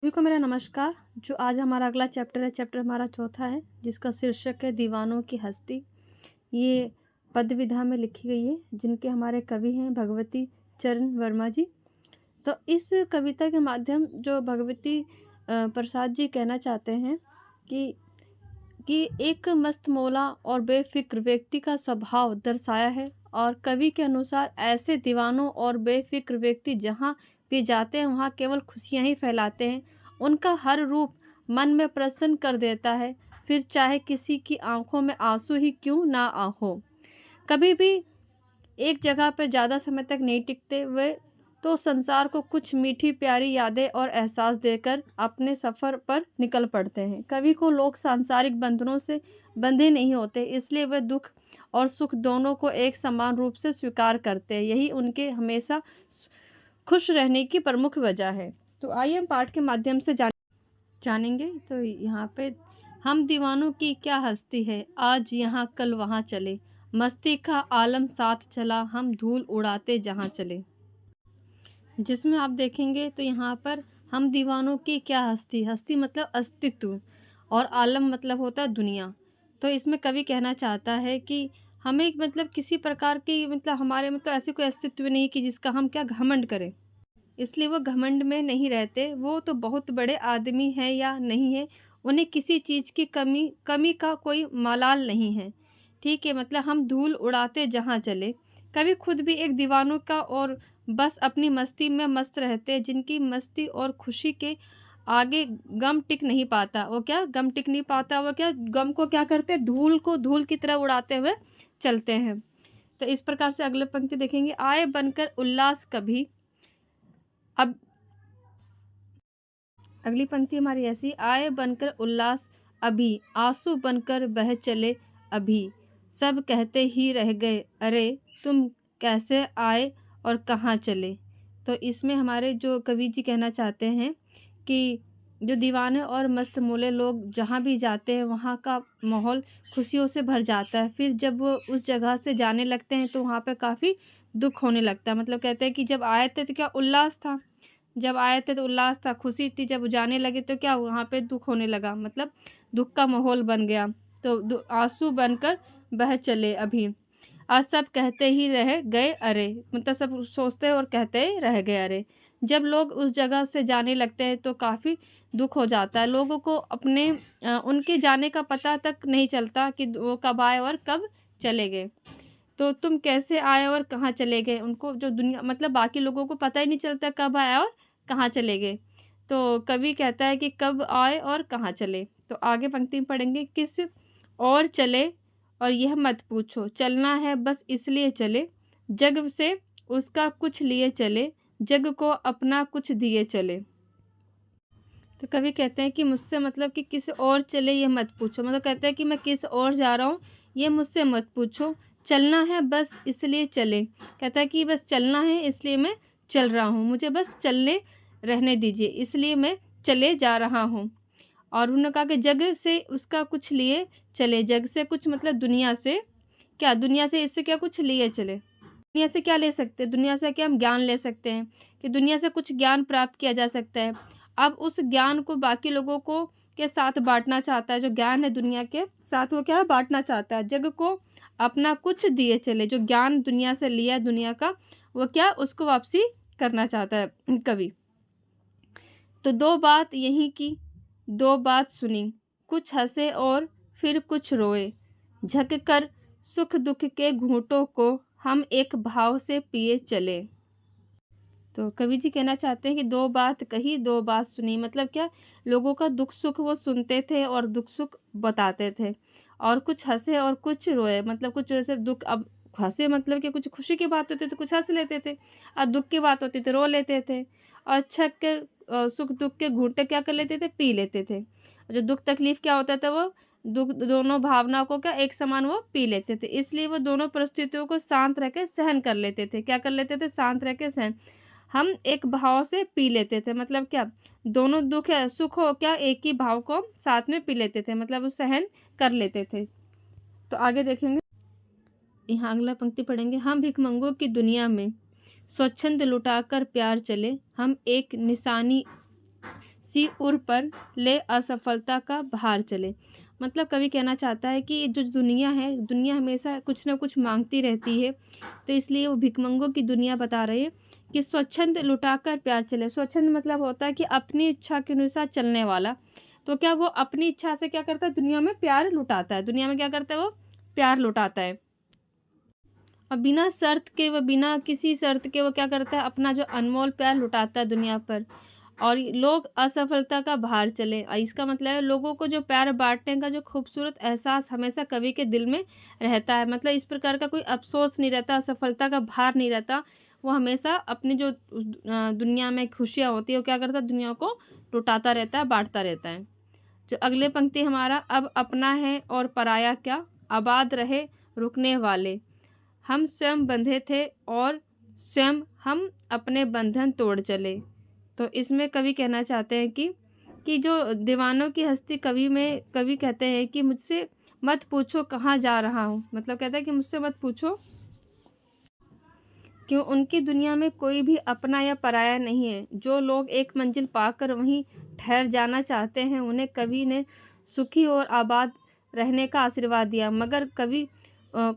सभी को मेरा नमस्कार। जो आज हमारा अगला चैप्टर है, चैप्टर हमारा चौथा है, जिसका शीर्षक है दीवानों की हस्ती। ये पद विधा में लिखी गई है, जिनके हमारे कवि हैं भगवती चरण वर्मा जी। तो इस कविता के माध्यम जो भगवती प्रसाद जी कहना चाहते हैं कि एक मस्त मौला और बेफिक्र व्यक्ति का स्वभाव दर्शाया है। और कवि के अनुसार ऐसे दीवानों और बेफिक्र व्यक्ति जहाँ भी जाते हैं वहाँ केवल खुशियाँ ही फैलाते हैं। उनका हर रूप मन में प्रसन्न कर देता है, फिर चाहे किसी की आंखों में आंसू ही क्यों ना हो। कभी भी एक जगह पर ज़्यादा समय तक नहीं टिकते वे, तो संसार को कुछ मीठी प्यारी यादें और एहसास देकर अपने सफ़र पर निकल पड़ते हैं। कवि को लोग सांसारिक बंधनों से बंधे नहीं होते, इसलिए वे दुख और सुख दोनों को एक समान रूप से स्वीकार करते हैं। यही उनके हमेशा खुश रहने की प्रमुख वजह है। तो आइए हम पाठ के माध्यम से जानेंगे। तो यहाँ पे हम दीवानों की क्या हस्ती है, आज यहाँ कल वहाँ चले, मस्ती का आलम साथ चला, हम धूल उड़ाते जहाँ चले। जिसमें आप देखेंगे तो यहाँ पर हम दीवानों की क्या हस्ती, हस्ती मतलब अस्तित्व और आलम मतलब होता है दुनिया। तो इसमें कवि कहना चाहता है कि हमें मतलब किसी प्रकार की मतलब हमारे मतलब ऐसे कोई अस्तित्व नहीं कि जिसका हम क्या घमंड करें, इसलिए वो घमंड में नहीं रहते। वो तो बहुत बड़े आदमी हैं या नहीं है, उन्हें किसी चीज़ की कमी का कोई मलाल नहीं है। ठीक है, मतलब हम धूल उड़ाते जहाँ चले। कभी खुद भी एक दीवानों का और बस अपनी मस्ती में मस्त रहते, जिनकी मस्ती और खुशी के आगे गम टिक नहीं पाता। वो क्या गम टिक नहीं पाता, वो क्या गम को क्या करते, धूल को धूल की तरह उड़ाते हुए चलते हैं। तो इस प्रकार से अगले पंक्ति देखेंगे, आए बनकर उल्लास कभी। अब अगली पंक्ति हमारी ऐसी, आए बनकर उल्लास अभी, आंसू बनकर बह चले अभी, सब कहते ही रह गए अरे तुम कैसे आए और कहाँ चले। तो इसमें हमारे जो कवि जी कहना चाहते हैं कि जो दीवाने और मस्त मौले लोग जहाँ भी जाते हैं वहाँ का माहौल खुशियों से भर जाता है। फिर जब वो उस जगह से जाने लगते हैं तो वहाँ पे काफ़ी दुख होने लगता है। मतलब कहते हैं कि जब आए थे तो क्या उल्लास था, जब आए थे तो उल्लास था, खुशी थी, जब जाने लगे तो क्या वहाँ पे दुख होने लगा, मतलब दुख का माहौल बन गया। तो आंसू बनकर बह चले अभी, आज सब कहते ही रह गए अरे, मतलब सब सोचते और कहते रह गए अरे। जब लोग उस जगह से जाने लगते हैं तो काफ़ी दुख हो जाता है। लोगों को अपने उनके जाने का पता तक नहीं चलता कि वो कब आए और कब चले गए। तो तुम कैसे आए और कहाँ चले गए, उनको जो दुनिया मतलब बाकी लोगों को पता ही नहीं चलता कब आया और कहाँ चले गए। तो कवि कहता है कि कब आए और कहाँ चले। तो आगे पंक्ति में पढ़ेंगे, किस और चले और यह मत पूछो, चलना है बस इसलिए चले, जग से उसका कुछ लिए चले, जग को अपना कुछ दिए चले। तो कवि कहते हैं कि मुझसे मतलब कि किस और चले ये मत पूछो, मतलब कहते हैं कि मैं किस और जा रहा हूँ ये मुझसे मत पूछो, चलना है बस इसलिए चले। कहता है कि बस चलना है इसलिए मैं चल रहा हूँ, मुझे बस चलने रहने दीजिए, इसलिए मैं चले जा रहा हूँ। और उन्होंने कहा कि जग से उसका कुछ लिए चले, जग से कुछ मतलब दुनिया से, क्या दुनिया से इससे क्या कुछ लिए चले, दुनिया से क्या ले सकते हैं, दुनिया से क्या हम ज्ञान ले सकते हैं कि दुनिया से कुछ ज्ञान प्राप्त किया जा सकता है। अब उस ज्ञान को बाकी लोगों को के साथ बांटना चाहता है, जो ज्ञान है दुनिया के साथ वो क्या बांटना चाहता है, जग को अपना कुछ दिए चले। जो ज्ञान दुनिया से लिया है दुनिया का, वो क्या उसको वापसी करना चाहता है कवि। तो दो बात यहीं की, दो बात सुनी, कुछ हंसे और फिर कुछ रोए, झक कर सुख दुख के घूंटों को हम एक भाव से पिए चले। तो कवि जी कहना चाहते हैं कि दो बात कही दो बात सुनी, मतलब क्या लोगों का दुख सुख वो सुनते थे और दुख सुख बताते थे, और कुछ हंसे और कुछ रोए, मतलब कुछ जैसे दुख, अब हंसे मतलब कि कुछ खुशी की बात होती तो कुछ हंस लेते थे, और दुख की बात होती तो रो लेते थे, और छक के सुख दुख के घूंटे क्या कर लेते थे, पी लेते थे। जो दुख तकलीफ क्या होता था वो दुख दोनों भावनाओं को क्या एक समान वो पी लेते थे, इसलिए वो दोनों परिस्थितियों को शांत रह के सहन कर लेते थे। क्या कर लेते थे, शांत रह के सहन, हम एक भाव से पी लेते थे, मतलब क्या दोनों दुख है सुख हो क्या एक ही भाव को साथ में पी लेते थे, मतलब वो सहन कर लेते थे। तो आगे देखेंगे, यहाँ अगला पंक्ति पढ़ेंगे, हम भिखमंगों की दुनिया में स्वच्छंद लुटाकर प्यार चले, हम एक निशानी इसी उर पर ले असफलता का भार चले। मतलब कवि कहना चाहता है कि जो दुनिया है, दुनिया हमेशा कुछ ना कुछ मांगती रहती है, तो इसलिए वो भिखमंगों की दुनिया बता रही है कि स्वच्छंद लुटाकर प्यार चले। स्वच्छंद मतलब होता है कि अपनी इच्छा के अनुसार चलने वाला। तो क्या वो अपनी इच्छा से क्या करता है, दुनिया में प्यार लुटाता है। दुनिया में क्या करता है, वो प्यार लुटाता है। और बिना शर्त के, वो बिना किसी शर्त के वो क्या करता है, अपना जो अनमोल प्यार लुटाता है दुनिया पर। और लोग असफलता का भार चले, इसका मतलब है लोगों को जो प्यार बांटने का जो खूबसूरत एहसास हमेशा कवि के दिल में रहता है। मतलब इस प्रकार का कोई अफसोस नहीं रहता, असफलता का भार नहीं रहता। वो हमेशा अपनी जो दुनिया में खुशियाँ होती है, वो क्या करता है, दुनिया को लुटाता रहता है, बांटता रहता है। जो अगले पंक्ति हमारा, अब अपना है और पराया क्या, आबाद रहे रुकने वाले। हम स्वयं बंधे थे और स्वयं हम अपने बंधन तोड़ चले। तो इसमें कवि कहना चाहते हैं कि जो दीवानों की हस्ती कवि कहते हैं कि मुझसे मत पूछो कहाँ जा रहा हूँ। मतलब कहता है कि मुझसे मत पूछो, क्यों उनकी दुनिया में कोई भी अपना या पराया नहीं है। जो लोग एक मंजिल पाकर वहीं ठहर जाना चाहते हैं, उन्हें कवि ने सुखी और आबाद रहने का आशीर्वाद दिया। मगर कवि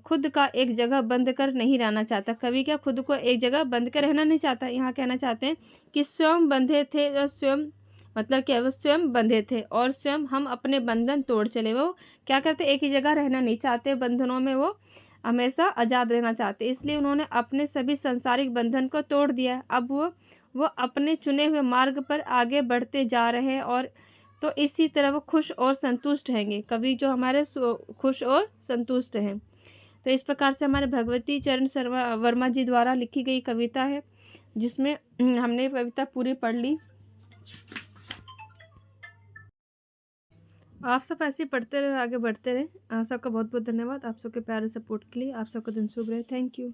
खुद का एक जगह बंद कर नहीं रहना चाहता। कवि क्या खुद को एक जगह बंद कर रहना नहीं चाहता। यहाँ कहना चाहते हैं कि स्वयं बंधे थे और स्वयं, मतलब क्या, वो स्वयं बंधे थे और स्वयं हम अपने बंधन तोड़ चले। वो क्या करते, एक ही जगह रहना नहीं चाहते, बंधनों में वो हमेशा आज़ाद रहना चाहते। इसलिए उन्होंने अपने सभी सांसारिक बंधन को तोड़ दिया है। अब वो अपने चुने हुए मार्ग पर आगे बढ़ते जा रहे हैं, और तो इसी तरह वो खुश और संतुष्ट रहेंगे। कवि जो हमारे खुश और संतुष्ट हैं। तो इस प्रकार से हमारे भगवती चरण वर्मा जी द्वारा लिखी गई कविता है, जिसमें हमने कविता पूरी पढ़ ली। आप सब ऐसे ही पढ़ते रहे, आगे बढ़ते रहे। आप सबका बहुत बहुत धन्यवाद, आप सबके प्यार और सपोर्ट के लिए। आप सबका दिन शुभ रहे। Thank you.